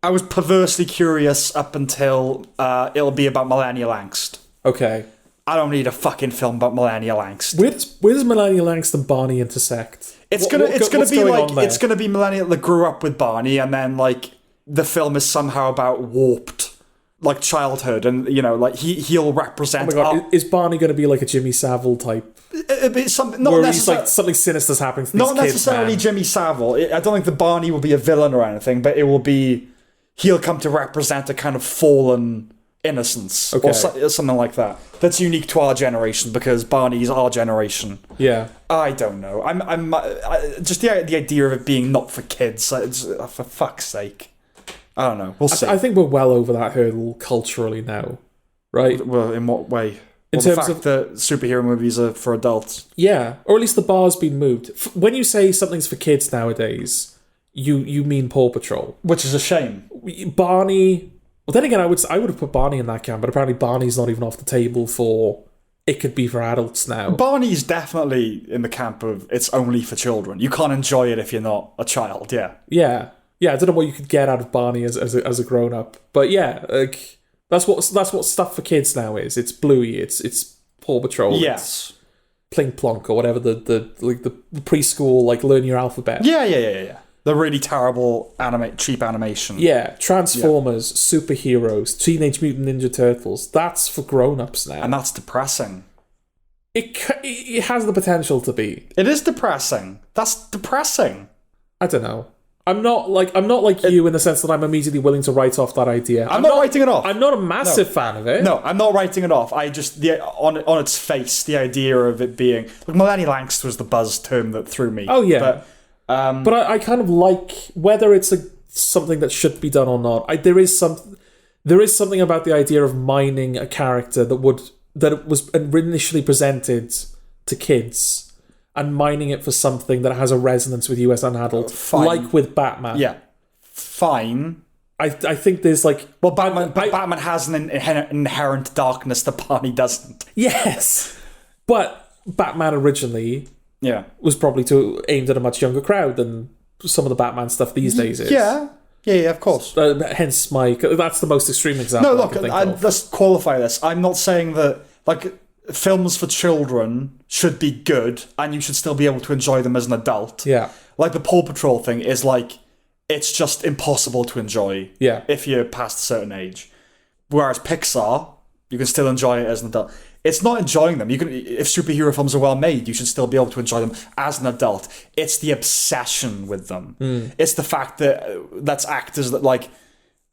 was perversely curious up until it'll be about millennial angst. Okay. I don't need a fucking film about millennial angst. Where does millennial angst and Barney intersect? It's gonna be millennial that grew up with Barney, and then like the film is somehow about warped like childhood, and you know, like he'll represent. Oh my god, is Barney going to be like a Jimmy Savile type? Something something sinister's happening to these not kids, necessarily man. Jimmy Savile. I don't think the Barney will be a villain or anything, but it will be he'll come to represent a kind of fallen innocence or something like that. That's unique to our generation because Barney's our generation. Yeah, I don't know. I'm just the idea of it being not for kids. For fuck's sake. I don't know. We'll see. I think we're well over that hurdle culturally now, right? Well, in what way? In terms the fact of that superhero movies are for adults. Yeah, or at least the bar's been moved. When you say something's for kids nowadays, you mean Paw Patrol, which is a shame. Barney. Well, then again, I would have put Barney in that camp, but apparently Barney's not even off the table for. It could be for adults now. Barney's definitely in the camp of it's only for children. You can't enjoy it if you're not a child. Yeah. Yeah. Yeah, I don't know what you could get out of Barney as a grown up, but yeah, like that's what stuff for kids now is. It's Bluey, it's Paw Patrol, yes, it's Plink Plonk or whatever the preschool like learn your alphabet. Yeah. The really terrible cheap animation. Yeah, Transformers, superheroes, Teenage Mutant Ninja Turtles. That's for grown ups now, and that's depressing. It has the potential to be. It is depressing. That's depressing. I don't know. I'm not like you in the sense that I'm immediately willing to write off that idea. I'm not writing it off. I'm not a massive fan of it. No, I'm not writing it off. I just on its face, the idea of it being like millennial angst was the buzz term that threw me. Oh yeah, but I kind of like whether it's something that should be done or not. There is something about the idea of mining a character that was initially presented to kids. And mining it for something that has a resonance with you as an adult, like with Batman. Yeah, fine. I think there's like... Well, Batman has an inherent darkness that Barney doesn't. Yes, but Batman originally was probably aimed at a much younger crowd than some of the Batman stuff these days is. Yeah, of course. Hence that's the most extreme example. No, look, let's qualify this. I'm not saying that, like... films for children should be good and you should still be able to enjoy them as an adult. Yeah. Like the Paw Patrol thing is like, it's just impossible to enjoy if you're past a certain age. Whereas Pixar, you can still enjoy it as an adult. It's not enjoying them. You can, if superhero films are well made, you should still be able to enjoy them as an adult. It's the obsession with them. It's the fact that that's actors that, like,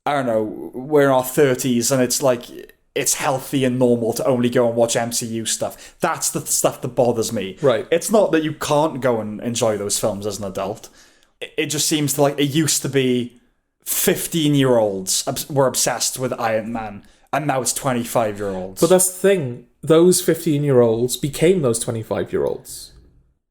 I don't know, we're in our 30s and it's like, it's healthy and normal to only go and watch MCU stuff. That's the stuff that bothers me. Right. It's not that you can't go and enjoy those films as an adult. It just seems to, like, it used to be 15-year-olds were obsessed with Iron Man, and now it's 25-year-olds. But that's the thing. Those 15-year-olds became those 25-year-olds.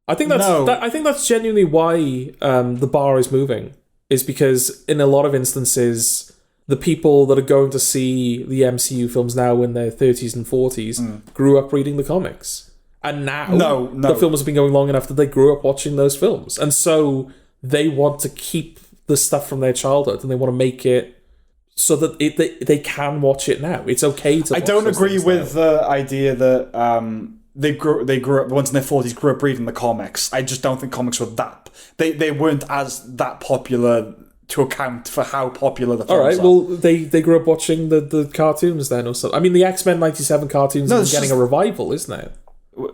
I think that's genuinely why the bar is moving. Is because in a lot of instances, the people that are going to see the MCU films now in their 30s and 40s grew up reading the comics. And now the films have been going long enough that they grew up watching those films. And so they want to keep the stuff from their childhood and they want to make it so that they can watch it now. It's okay to watch. I don't agree with the idea that they grew up, the ones in their 40s grew up reading the comics. I just don't think comics were that. They weren't as that popular to account for how popular the films are. All right, well, they grew up watching the cartoons then or something. I mean, the X-Men 97 cartoons are getting a revival, isn't it?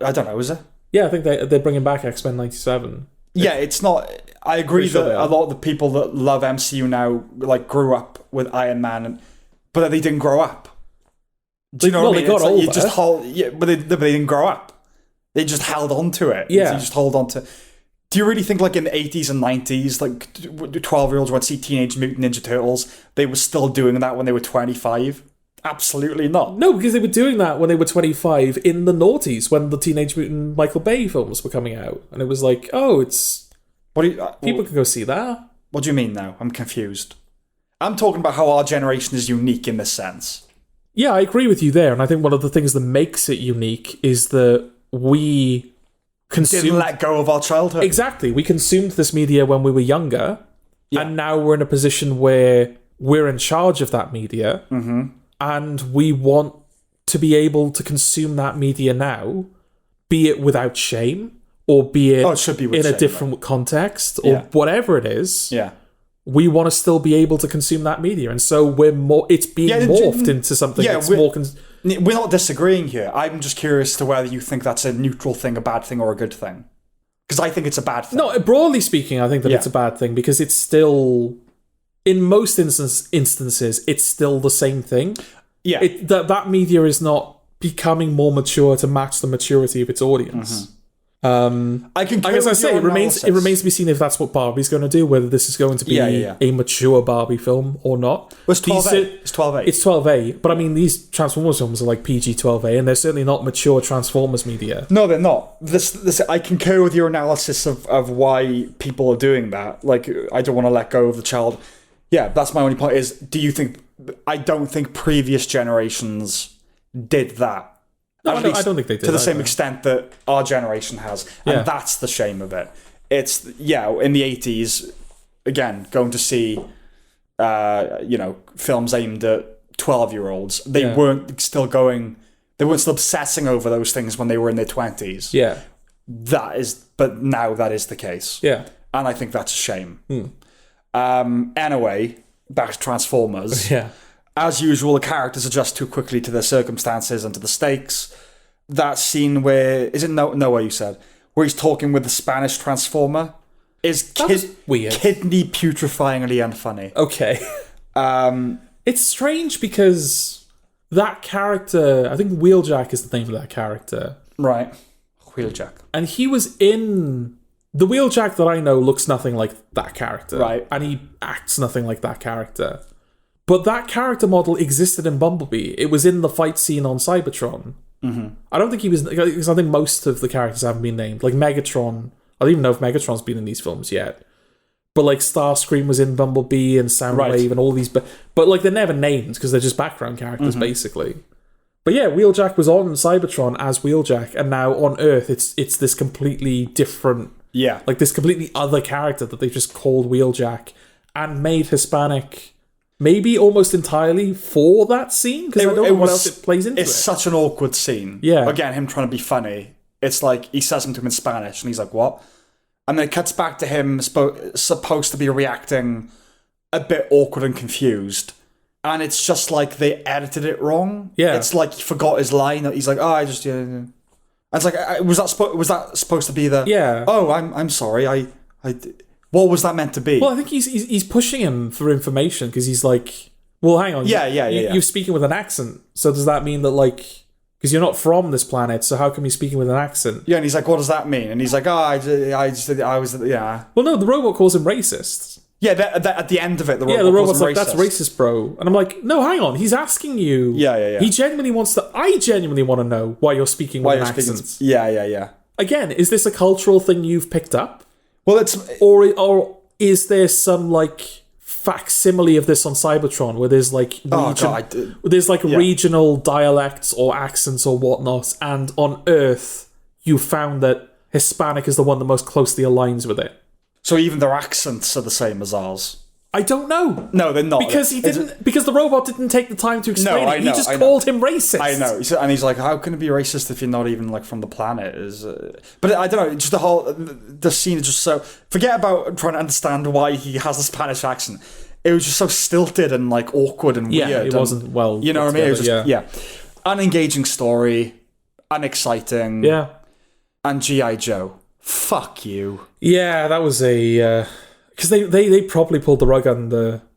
I don't know, is it? Yeah, I think they're bringing back X-Men 97. Yeah, it's not... I agree that a lot of the people that love MCU now, like, grew up with Iron Man, but they didn't grow up. Do you know what I mean? They got older. You just but they didn't grow up. They just held on to it. Yeah. They just hold on to... Do you really think, like, in the 80s and 90s, like, 12-year-olds went to see Teenage Mutant Ninja Turtles, they were still doing that when they were 25? Absolutely not. No, because they were doing that when they were 25 in the noughties, when the Teenage Mutant Michael Bay films were coming out. And it was like, oh, it's... People can go see that. What do you mean now? I'm confused. I'm talking about how our generation is unique in this sense. Yeah, I agree with you there. And I think one of the things that makes it unique is that we didn't let go of our childhood. Exactly. We consumed this media when we were younger. Yeah. And now we're in a position where we're in charge of that media. Mm-hmm. And we want to be able to consume that media now, be it without shame, or be it, in a different context, or whatever it is. Yeah. We want to still be able to consume that media. And so it's being morphed into something that's more... We're not disagreeing here. I'm just curious to whether you think that's a neutral thing, a bad thing, or a good thing. Because I think it's a bad thing. No, broadly speaking, I think that it's a bad thing, because it's still... In most instances, it's still the same thing. Yeah. That media is not becoming more mature to match the maturity of its audience. Mm-hmm. It remains to be seen if that's what Barbie's going to do, whether this is going to be a mature Barbie film or not. Well, it's 12A. It's 12A. It's 12A, but I mean, these Transformers films are like PG-12A, and they're certainly not mature Transformers media. No, they're not. I concur with your analysis of why people are doing that. Like, I don't want to let go of the child. Yeah, that's my only point is, do you think... I don't think previous generations did that. No, I don't think they did. To the same extent that our generation has. And that's the shame of it. It's, in the 80s, again, going to see, films aimed at 12-year-olds. They weren't still obsessing over those things when they were in their 20s. Yeah. But now that is the case. Yeah. And I think that's a shame. Anyway, back to Transformers. Yeah. As usual, the characters adjust too quickly to their circumstances and to the stakes. That scene where... Is it Noah, you said? Where he's talking with the Spanish Transformer is weird. Kidney putrefyingly unfunny. Okay. It's strange because that character... I think Wheeljack is the name of that character. Right. Wheeljack. And he was in... The Wheeljack that I know looks nothing like that character. Right. And he acts nothing like that character. But that character model existed in Bumblebee. It was in the fight scene on Cybertron. Mm-hmm. I don't think he was... Because I think most of the characters haven't been named. Like Megatron. I don't even know if Megatron's been in these films yet. But like Starscream was in Bumblebee and Soundwave and all these... But like they're never named because they're just background characters, basically. But yeah, Wheeljack was on Cybertron as Wheeljack. And now on Earth, it's this completely different... Yeah. Like this completely other character that they just called Wheeljack and made Hispanic... Maybe almost entirely for that scene, because I don't know what else it plays into. It's such an awkward scene. Yeah. Again, him trying to be funny. It's like, he says something to him in Spanish, and he's like, what? And then it cuts back to him supposed to be reacting a bit awkward and confused. and it's just like they edited it wrong. Yeah. It's like he forgot his line. He's like, oh, I just... And it's like, was that supposed to be the... Yeah. Oh, I'm sorry. I what was that meant to be? Well, I think he's pushing him for information because he's like, well, hang on. Yeah. You're speaking with an accent. So does that mean that, like... Because you're not from this planet, so how come you're speaking with an accent? Yeah, and he's like, what does that mean? And he's like, oh, I was... Yeah. Well, no, the robot calls him racist. Yeah, at the end of it, the robot's like, racist. that's racist, bro. And I'm like, no, hang on. He's asking you. Yeah. He genuinely wants to... I genuinely want to know why you're speaking with an accent. Yeah. Again, is this a cultural thing you've picked up? Well, it's... Or is there some, like... facsimile of this on Cybertron where there's like regional dialects or accents or whatnot, and on Earth you found that Hispanic is the one that most closely aligns with it. So even their accents are the same as ours. I don't know. No, they're not. Because because the robot didn't take the time to explain it. He just called him racist. I know. And he's like, how can it be racist if you're not even like from the planet? But I don't know, just the scene is just so... Forget about trying to understand why he has a Spanish accent. It was just so stilted and like awkward and weird. Yeah, it wasn't well. You know what I mean? It was just, unengaging story, unexciting. Yeah. And G.I. Joe. Fuck you. Yeah, that was a... Because they probably pulled the rug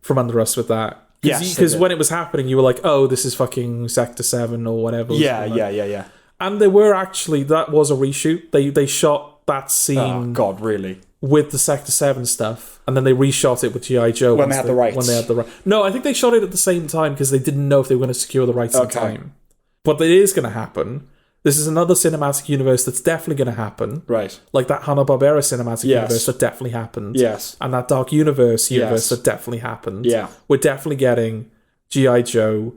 from under us with that. Because when it was happening, you were like, oh, this is fucking Sector 7 or whatever. Yeah. And there were actually... That was a reshoot. They shot that scene... Oh, God, really? With the Sector 7 stuff. And then they reshot it with G.I. Joe. When they had the rights. No, I think they shot it at the same time because they didn't know if they were going to secure the rights in time. But it is going to happen. This is another cinematic universe that's definitely going to happen. Right. Like that Hanna-Barbera cinematic universe that definitely happened. Yes. And that Dark Universe that definitely happened. Yeah. We're definitely getting G.I. Joe.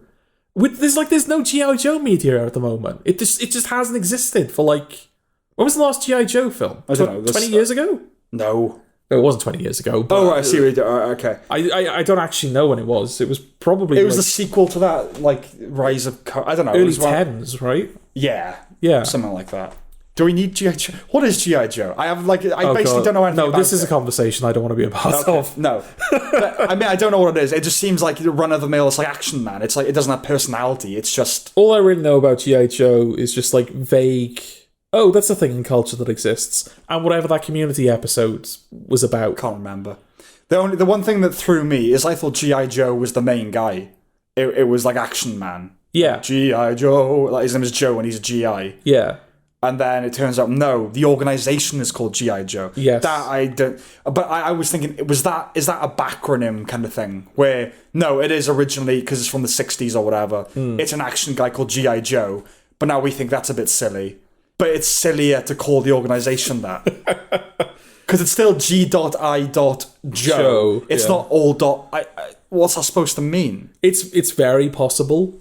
There's no G.I. Joe media at the moment. It just hasn't existed for like... When was the last G.I. Joe film? I don't know. 20 years ago? No. It wasn't 20 years ago. But I see what you do. Okay. I don't actually know when it was. It was probably... It was the sequel to that, like, Rise of... I don't know. Early 10s, right? Yeah. Something like that. Do we need G.I. Joe? What is G.I. Joe? I basically don't know anything about this is a conversation I don't want to be a part of. No. But, I mean, I don't know what it is. It just seems like run-of-the-mill. It's like Action Man. It's like, it doesn't have personality. It's just... All I really know about G.I. Joe is just, like, vague... Oh, that's a thing in culture that exists. And whatever that Community episode was about. Can't remember. The one thing that threw me is I thought G.I. Joe was the main guy. It was like Action Man. Yeah. G.I. Joe. Like, his name is Joe and he's a G.I. Yeah. And then it turns out, no, the organization is called G.I. Joe. Yes. That I don't... But I was thinking, is that a backronym kind of thing? Where, no, it is originally, because it's from the 60s or whatever, it's an action guy called G.I. Joe. But now we think that's a bit silly. But it's sillier to call the organisation that. Because it's still G.I.Joe. It's not all dot... what's that supposed to mean? It's very possible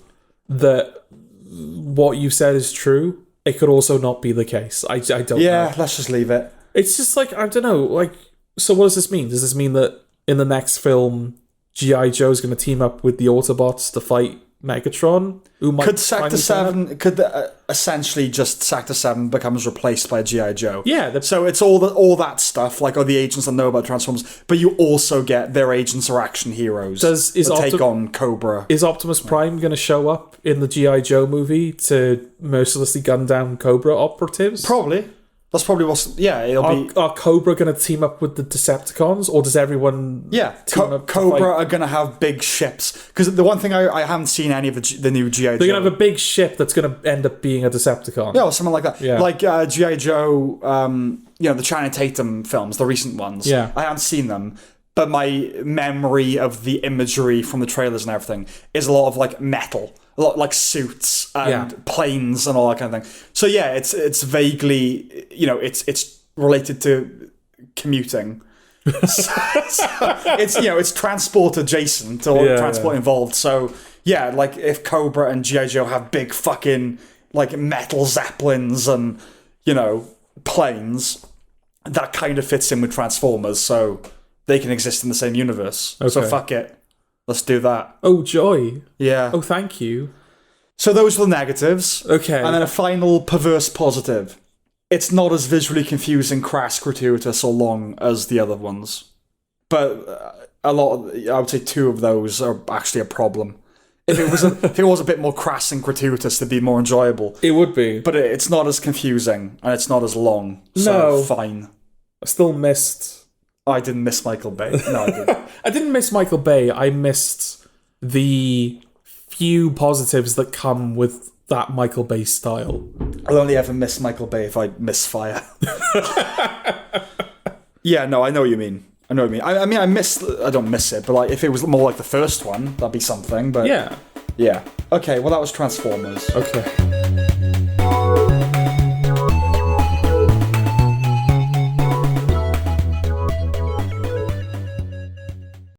that what you said is true. It could also not be the case. I don't know. Yeah, let's just leave it. It's just like, I don't know. Like, so what does this mean? Does this mean that in the next film, G.I. Joe's going to team up with the Autobots to fight Megatron? Could Sector 7... essentially just Sector 7 becomes replaced by G.I. Joe. Yeah. So it's all that stuff, like the agents that know about Transformers, but you also get their agents are action heroes that take on Cobra. Is Optimus Prime going to show up in the G.I. Joe movie to mercilessly gun down Cobra operatives? Probably. That's probably what's... Yeah, Are Cobra going to team up with the Decepticons, or does everyone... Yeah, Cobra are going to have big ships. Because the one thing I haven't seen any of the new G.I. Joe... They're going to have a big ship that's going to end up being a Decepticon. Yeah, or something like that. Yeah. Like G.I. Joe, the Channing Tatum films, the recent ones. Yeah. I haven't seen them. But my memory of the imagery from the trailers and everything is a lot of like metal. A lot like suits and planes and all that kind of thing. So yeah, it's vaguely, it's related to commuting. so it's transport adjacent or transport involved. So yeah, like if Cobra and G.I. Joe have big fucking like metal zeppelins and planes, that kind of fits in with Transformers. So they can exist in the same universe. Okay. So fuck it. Let's do that. Oh, joy. Yeah. Oh, thank you. So those were the negatives. Okay. And then a final perverse positive. It's not as visually confusing, crass, gratuitous, or long as the other ones. But I would say 2 of those are actually a problem. If it was a bit more crass and gratuitous, it'd be more enjoyable. It would be. But it's not as confusing, and it's not as long. So No. fine. I still missed... I didn't miss Michael Bay. No, I didn't. I didn't miss Michael Bay. I missed the few positives that come with that Michael Bay style. I'll only ever miss Michael Bay if I misfire. Yeah, no, I know what you mean. I don't miss it, but like if it was more like the first one, that'd be something. But Yeah. yeah. Okay, well that was Transformers. Okay.